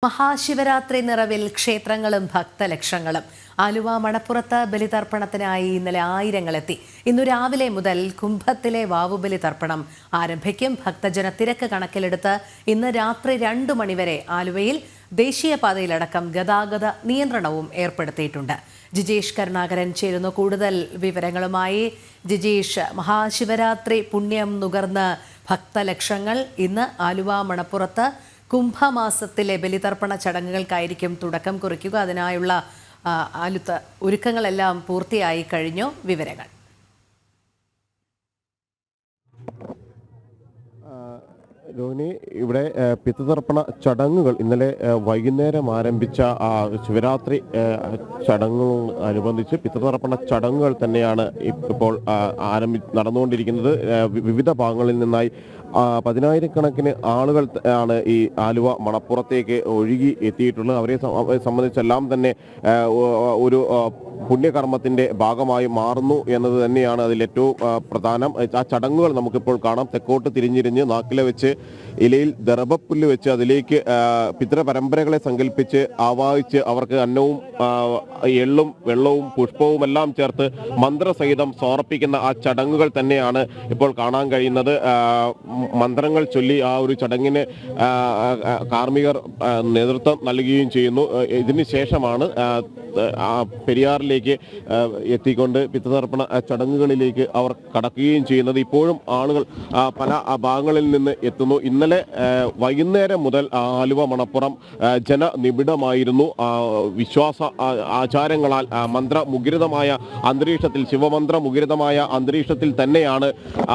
മഹാശിവരാത്രി നിറവിൽ ക്ഷേത്രങ്ങളും ഭക്തലക്ഷങ്ങളും. ആലുവ മണപ്പുറത്ത് ബലിതർപ്പണത്തിനായി ഇന്നലെ ആയിരങ്ങളെത്തി. ഇന്നു രാവിലെ മുതൽ കുംഭത്തിലെ വാവുബലി തർപ്പണം ആരംഭിക്കും. ഭക്തജന തിരക്ക് കണക്കിലെടുത്ത് ഇന്ന് രാത്രി 2 മണിവരെ ആലുവയിൽ ദേശീയപാതയിലടക്കം ഗതാഗത നിയന്ത്രണവും ഏർപ്പെടുത്തിയിട്ടുണ്ട്. ജിജേഷ് കരുണാകരൻ ചേരുന്നു കൂടുതൽ വിവരങ്ങളുമായി. ജിജേഷ്, മഹാശിവരാത്രി പുണ്യം നുകർന്ന് ഭക്തലക്ഷങ്ങൾ ഇന്ന് ആലുവ മണപ്പുറത്ത് കുംഭമാസത്തിലെ ബലിതർപ്പണ ചടങ്ങുകൾക്കായിരിക്കും തുടക്കം കുറിക്കുക. അതിനായുള്ള ഒരുക്കങ്ങളെല്ലാം പൂർത്തിയായി കഴിഞ്ഞു. വിവരങ്ങൾ. രോഹിണി, ഇവിടെ പിതൃതർപ്പണ ചടങ്ങുകൾ ഇന്നലെ വൈകുന്നേരം ആരംഭിച്ച ശിവരാത്രി ചടങ്ങുകളോടനുബന്ധിച്ച് പിതൃതർപ്പണ ചടങ്ങുകൾ തന്നെയാണ് ഇപ്പോൾ നടന്നുകൊണ്ടിരിക്കുന്നത്. വിവിധ ഭാഗങ്ങളിൽ നിന്നായി 10,000-കണക്കിന് ആളുകൾ ആണ് ഈ ആലുവ മണപ്പുറത്തേക്ക് ഒഴുകി എത്തിയിട്ടുള്ളത്. അവരെ സംബന്ധിച്ചെല്ലാം തന്നെ ഒരു പുണ്യകർമ്മത്തിന്റെ ഭാഗമായി മാറുന്നു എന്നത് തന്നെയാണ് അതിലേറ്റവും പ്രധാനം. ആ ചടങ്ങുകൾ നമുക്കിപ്പോൾ കാണാം. തെക്കോട്ട് തിരിഞ്ഞിരിഞ്ഞ് നാക്കിലെ വെച്ച് ഇലയിൽ ദർഭപ്പുല്ല് വെച്ച് അതിലേക്ക് പിതൃപരമ്പരകളെ സങ്കല്പിച്ച് ആവാഹിച്ച് അവർക്ക് അന്നവും എള്ളും വെള്ളവും പുഷ്പവും എല്ലാം ചേർത്ത് മന്ത്രസഹിതം സമർപ്പിക്കുന്ന ആ ചടങ്ങുകൾ തന്നെയാണ് ഇപ്പോൾ കാണാൻ കഴിയുന്നത്. മന്ത്രങ്ങൾ ചൊല്ലി ആ ഒരു ചടങ്ങിന് കാർമ്മികർ നേതൃത്വം നൽകുകയും ചെയ്യുന്നു. ഇതിന് ശേഷമാണ് പെരിയാറിലേക്ക് എത്തിക്കൊണ്ട് പിതൃതർപ്പണ ചടങ്ങുകളിലേക്ക് അവർ കടക്കുകയും ചെയ്യുന്നത്. ഇപ്പോഴും ആളുകൾ പല ഭാഗങ്ങളിൽ നിന്ന് എത്തുന്നു. ഇന്നലെ വൈകുന്നേരം മുതൽ ആലുവ മണപ്പുറം ജനനിബിഡമായിരുന്നു. വിശ്വാസ ആചാരങ്ങളാൽ മന്ത്രമുഖരിതമായ അന്തരീക്ഷത്തിൽ, ശിവമന്ത്ര മുഖരിതമായ അന്തരീക്ഷത്തിൽ തന്നെയാണ്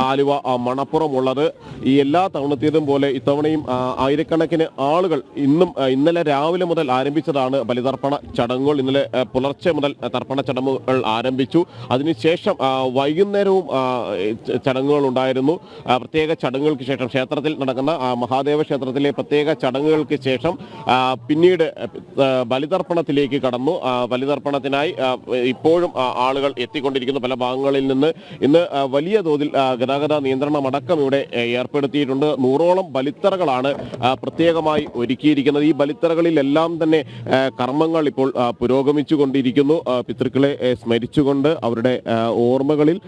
ആലുവ മണപ്പുറം ഉള്ളത്. ഈ എല്ലാ തവണത്തേതും പോലെ ഇത്തവണയും ആയിരക്കണക്കിന് ആളുകൾ ഇന്നലെ രാവിലെ മുതൽ ആരംഭിച്ചതാണ് ബലിതർപ്പണ ചടങ്ങുകൾ. ഇന്നലെ പുലർച്ചെ മുതൽ തർപ്പണ ചടങ്ങുകൾ ആരംഭിച്ചു. അതിനുശേഷം വൈകുന്നേരവും ചടങ്ങുകൾ ഉണ്ടായിരുന്നു. പ്രത്യേക ചടങ്ങുകൾക്ക് ശേഷം ക്ഷേത്രത്തിൽ നടക്കുന്ന മഹാദേവ ക്ഷേത്രത്തിലെ പ്രത്യേക ചടങ്ങുകൾക്ക് ശേഷം പിന്നീട് ബലിതർപ്പണത്തിലേക്ക് കടന്നു. ബലിതർപ്പണത്തിനായി ഇപ്പോഴും ആളുകൾ എത്തിക്കൊണ്ടിരിക്കുന്നു. പല ഭാഗങ്ങളിൽ നിന്ന് ഇന്ന് വലിയ തോതിൽ ഗതാഗത നിയന്ത്രണം അടക്കം ഇവിടെ ഏർപ്പെടുത്തിയിട്ടുണ്ട്. 100ഓളം ബലിത്തറകളാണ് പ്രത്യേകമായി ഒരുക്കിയിരിക്കുന്നത്. ഈ ബലിത്തറകളിലെല്ലാം തന്നെ കർമ്മങ്ങൾ ഇപ്പോൾ പുരോഗമിച്ചു കൊണ്ടിരിക്കുന്നു. പിതൃക്കളെ സ്മരിച്ചുകൊണ്ട് അവരുടെ ഓർമ്മകളിൽ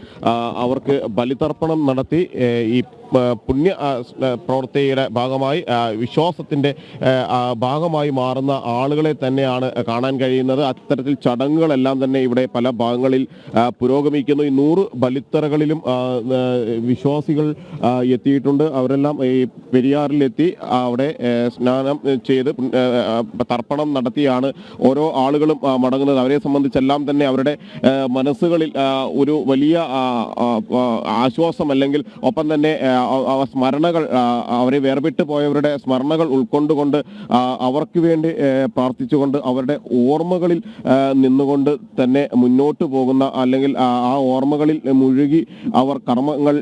അവർക്ക് ബലിതർപ്പണം നടത്തി ഈ പുണ്യ പ്രവൃത്തിയുടെ ഭാഗമായി വിശ്വാസത്തിൻ്റെ ഭാഗമായി മാറുന്ന ആളുകളെ തന്നെയാണ് കാണാൻ കഴിയുന്നത്. അത്തരത്തിൽ ചടങ്ങുകളെല്ലാം തന്നെ ഇവിടെ പല ഭാഗങ്ങളിൽ പുരോഗമിക്കുന്നു. ഈ 100 ബലിത്തറകളിലും വിശ്വാസികൾ എത്തിയിട്ടുണ്ട്. അവരെല്ലാം ഈ പെരിയാറിലെത്തി അവിടെ സ്നാനം ചെയ്ത് തർപ്പണം നടത്തിയാണ് ഓരോ ആളുകളും മടങ്ങുന്നത്. അവരെ സംബന്ധിച്ചെല്ലാം തന്നെ അവരുടെ മനസ്സുകളിൽ ഒരു വലിയ ആശ്വാസം, അല്ലെങ്കിൽ ഒപ്പം തന്നെ സ്മരണകൾ, അവരെ വേർപെട്ടു പോയവരുടെ സ്മരണകൾ ഉൾക്കൊണ്ടുകൊണ്ട് അവർക്ക് വേണ്ടി പ്രാർത്ഥിച്ചുകൊണ്ട് അവരുടെ ഓർമ്മകളിൽ നിന്നുകൊണ്ട് തന്നെ മുന്നോട്ട് പോകുന്ന, അല്ലെങ്കിൽ ആ ഓർമ്മകളിൽ മുഴുകി അവർ കർമ്മങ്ങൾ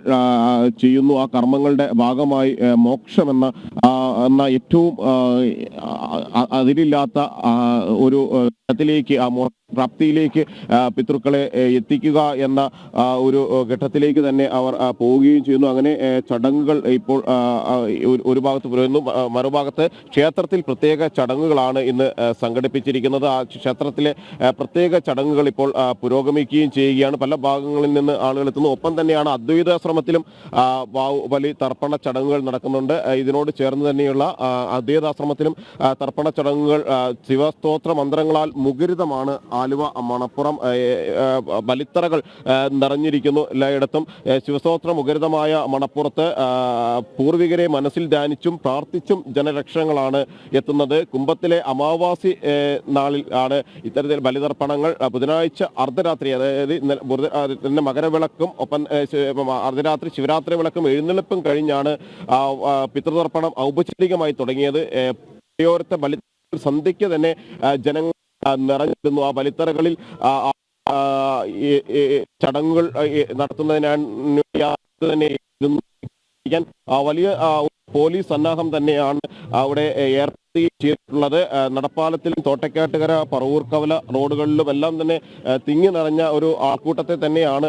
ചെയ്യുന്നു. ആ കർമ്മങ്ങളുടെ ഭാഗമായി മോക്ഷമെന്ന ഏറ്റവും അതിരില്ലാത്ത ഒരു ഘട്ടത്തിലേക്ക്, ആ പ്രാപ്തിയിലേക്ക് പിതൃക്കളെ എത്തിക്കുക എന്ന ഒരു ഘട്ടത്തിലേക്ക് തന്നെ അവർ പോവുകയും ചെയ്യുന്നു. അങ്ങനെ ചടങ്ങുകൾ ഇപ്പോൾ ഒരു ഭാഗത്ത് പുരോഗമിക്കുന്നു. മറുഭാഗത്ത് ക്ഷേത്രത്തിൽ പ്രത്യേക ചടങ്ങുകളാണ് ഇന്ന് സംഘടിപ്പിച്ചിരിക്കുന്നത്. ആ ക്ഷേത്രത്തിലെ പ്രത്യേക ചടങ്ങുകൾ ഇപ്പോൾ പുരോഗമിക്കുകയും ചെയ്യുകയാണ്. പല ഭാഗങ്ങളിൽ നിന്ന് ആളുകൾ എത്തുന്നു. ഒപ്പം തന്നെയാണ് അദ്വൈതാശ്രമത്തിലും ബലി തർപ്പണ ചടങ്ങുകൾ നടക്കുന്നുണ്ട്. ഇതിനോട് ചേർന്ന് തന്നെയുള്ള അദ്വൈതാശ്രമത്തിലും തർപ്പണ ചടങ്ങുകൾ ശിവസ്തോത്ര മന്ത്രങ്ങളാൽ മുഖരിതമാണ്. ആലുവ മണപ്പുറം ബലിത്തറകൾ നിറഞ്ഞിരിക്കുന്നു എല്ലായിടത്തും. ശിവസ്തോത്ര മുഖരിതമായ മണപ്പുറത്ത് പൂർവികരെ മനസ്സിൽ ധ്യാനിച്ചും പ്രാർത്ഥിച്ചും ജനലക്ഷങ്ങളാണ് എത്തുന്നത്. കുംഭത്തിലെ അമാവാസി നാളിൽ ആണ് ഇത്തരത്തിൽ ബലിതർപ്പണങ്ങൾ. ബുധനാഴ്ച അർദ്ധരാത്രി, അതായത് മകരവിളക്കും ഒപ്പം അർദ്ധരാത്രി ശിവരാത്രി വിളക്കും എഴുന്നള്ളിപ്പും കഴിഞ്ഞാണ് പിതൃതർപ്പണം ഔപചാരികമായി തുടങ്ങിയത്. വഴിയോരത്തെ ബലി സന്ധ്യയ്ക്ക് തന്നെ ജനങ്ങൾ നിറഞ്ഞിരുന്നു. ആ ബലിത്തറകളിൽ ചടങ്ങുകൾ നടത്തുന്നതിനാണ് വലിയ പോലീസ് സന്നാഹം തന്നെയാണ് അവിടെ ചെയ്തിട്ടുള്ളത്. നടപ്പാലത്തിലും തോട്ടക്കാട്ടുകര പറവൂർക്കവല റോഡുകളിലും എല്ലാം തന്നെ തിങ്ങി നിറഞ്ഞ ഒരു ആൾക്കൂട്ടത്തെ തന്നെയാണ്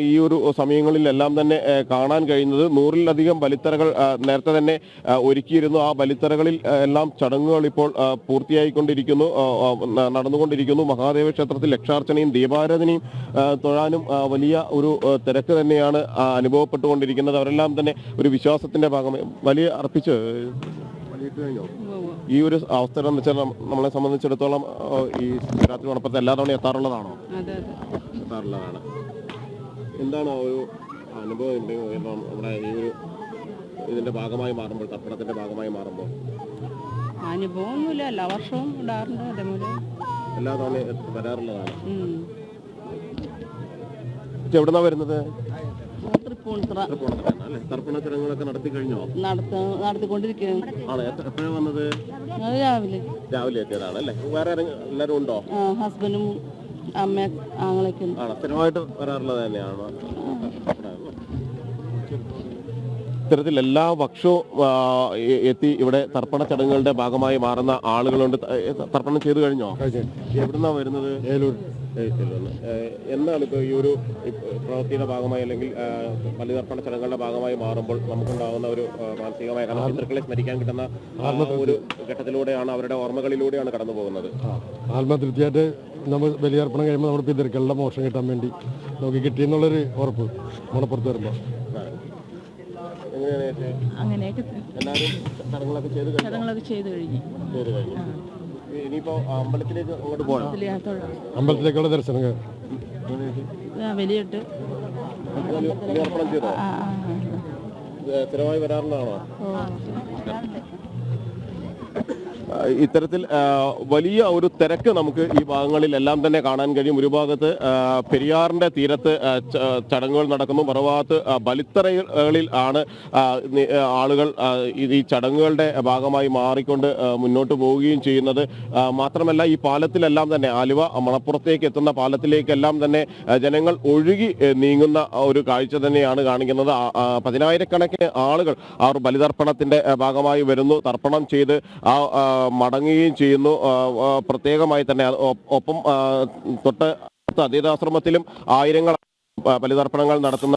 ഈ ഒരു സമയങ്ങളിലെല്ലാം തന്നെ കാണാൻ കഴിയുന്നത്. 100-ലധികം ബലിത്തറകൾ നേരത്തെ തന്നെ ഒരുക്കിയിരുന്നു. ആ ബലിത്തറകളിൽ എല്ലാം ചടങ്ങുകൾ ഇപ്പോൾ പൂർത്തിയായിക്കൊണ്ടിരിക്കുന്നു, നടന്നുകൊണ്ടിരിക്കുന്നു. മഹാദേവ ക്ഷേത്രത്തിൽ ലക്ഷാർച്ചനയും ദീപാരാധനയും തൊഴാനും വലിയ ഒരു തിരക്ക് തന്നെയാണ് അനുഭവപ്പെട്ടുകൊണ്ടിരിക്കുന്നത്. അവരെല്ലാം തന്നെ ഒരു വിശ്വാസത്തിന്റെ ഭാഗമായി വലിയ അർപ്പിച്ച് കഴിഞ്ഞോ? ഈ ഒരു അവസ്ഥ എന്ന് വെച്ചാൽ നമ്മളെ സംബന്ധിച്ചിടത്തോളം ഈ ശിവരാത്രി മണപ്പുറത്ത് എല്ലാ തവണയും എത്താറുള്ളതാണോ? എത്താറുള്ളതാണ്. എന്താണ് ഒരു അനുഭവം ഉണ്ടെങ്കിൽ നമ്മുടെ ഈ ഒരു ഇതിന്റെ ഭാഗമായി മാറുമ്പോൾ, തർപ്പണത്തിന്റെ ഭാഗമായി മാറുമ്പോൾ? അനുഭവമൊന്നുമില്ല, എല്ലാ വർഷവും ഇടാറുണ്ട്. അതേപോലെ എല്ലാ തവണയും വരാറുള്ളതാണ്. എവിടുന്നാ വരുന്നത്? തർപ്പണ ചടങ്ങുകളൊക്കെ നടത്തി കഴിഞ്ഞോ? നടത്തിക്കൊണ്ടിരിക്കുകയാണ്. എപ്പോഴാണ് വന്നത്? രാവിലെ എത്തിയതാണ് അല്ലേ? വേറെ എല്ലാവരും ഉണ്ടോ? ഹസ്ബൻഡും അമ്മ ആങ്ങളൊക്കെ ഉണ്ട്. സ്ഥിരമായിട്ട് വരാറുള്ളത് തന്നെയാണോ? ഇത്തരത്തിൽ എല്ലാ വർഷവും എത്തി ഇവിടെ തർപ്പണ ചടങ്ങുകളുടെ ഭാഗമായി മാറുന്ന ആളുകളുണ്ട്. തർപ്പണം ചെയ്തു കഴിഞ്ഞോ? എവിടുന്നാ വരുന്നത്? എന്താണ് ഇപ്പോൾ ഈ ഒരു പ്രവൃത്തിയുടെ ഭാഗമായി അല്ലെങ്കിൽ ബലിതർപ്പണ ചടങ്ങുകളുടെ ഭാഗമായി മാറുമ്പോൾ നമുക്കുണ്ടാകുന്ന ഒരു മാനസികമായ, കാരണം പിതൃക്കളെ സ്മരിക്കാൻ കിട്ടുന്ന ഒരു ഘട്ടത്തിലൂടെയാണ്, അവരുടെ ഓർമ്മകളിലൂടെയാണ് കടന്നു പോകുന്നത്. ആത്മതൃപ്തിയായിട്ട് നമ്മൾ ബലിതർപ്പണം കഴിയുമ്പോൾ നമ്മുടെ പിതൃക്കളുടെ മോശം കിട്ടാൻ വേണ്ടി നമുക്ക് കിട്ടിയെന്നുള്ളൊരു ഉറപ്പ് മണപ്പുറത്ത് വരുമ്പോൾ അങ്ങനെയൊക്കെ എല്ലാവരും ചടങ്ങുകളൊക്കെ ചെയ്ത് കഴിഞ്ഞു. ഇനിയിപ്പോ അമ്പലത്തിലേക്ക് അങ്ങോട്ട് പോകണം. അമ്പലത്തിലേക്കുള്ള ദർശനം വലിയിട്ട് ബലിതർപ്പണം ചെയ്തോ? സ്ഥിരമായി വരാറുള്ളതാണോ? ഇത്തരത്തിൽ വലിയ ഒരു തിരക്ക് നമുക്ക് ഈ ഭാഗങ്ങളിൽ എല്ലാം തന്നെ കാണാൻ കഴിയും. ഒരു ഭാഗത്ത് പെരിയാറിന്റെ തീരത്ത് ചടങ്ങുകൾ നടക്കുന്നു, മറുഭാഗത്ത് ബലിത്തറകളിൽ ആണ് ആളുകൾ ഈ ചടങ്ങുകളുടെ ഭാഗമായി മാറിക്കൊണ്ട് മുന്നോട്ട് പോവുകയും ചെയ്യുന്നത്. മാത്രമല്ല ഈ പാലത്തിലെല്ലാം തന്നെ, ആലുവ മണപ്പുറത്തേക്ക് എത്തുന്ന പാലത്തിലേക്കെല്ലാം തന്നെ ജനങ്ങൾ ഒഴുകി നീങ്ങുന്ന ഒരു കാഴ്ച തന്നെയാണ് കാണിക്കുന്നത്. 10,000-കണക്കിന് ആളുകൾ ആ ഒരു ബലിതർപ്പണത്തിന്റെ ഭാഗമായി വരുന്നു, തർപ്പണം ചെയ്ത് മടങ്ങുകയും ചെയ്യുന്നു. പ്രത്യേകമായി തന്നെ ഒപ്പം തൊട്ട് അതീതാശ്രമത്തിലും ആയിരങ്ങൾ ബലിതർപ്പണങ്ങൾ നടത്തുന്ന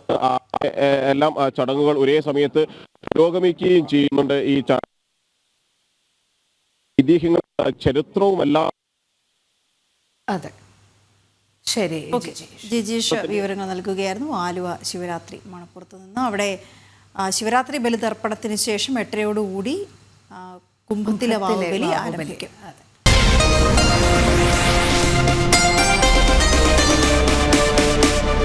എല്ലാം ചടങ്ങുകൾ ഒരേ സമയത്ത് പുരോഗമിക്കുകയും ചെയ്യുന്നുണ്ട്. ഈ ഐതിഹ്യങ്ങൾ, ചരിത്രവും എല്ലാം. അതെ, ശരി. ജിജീഷ് വിവരങ്ങൾ നൽകുകയായിരുന്നു. ആലുവ ശിവരാത്രി മണപ്പുറത്ത് നിന്ന്. അവിടെ ശിവരാത്രി ബലിതർപ്പണത്തിന് ശേഷം 8:30 കുംഭത്തിലെ വാവുബലി ആരംഭിക്കും.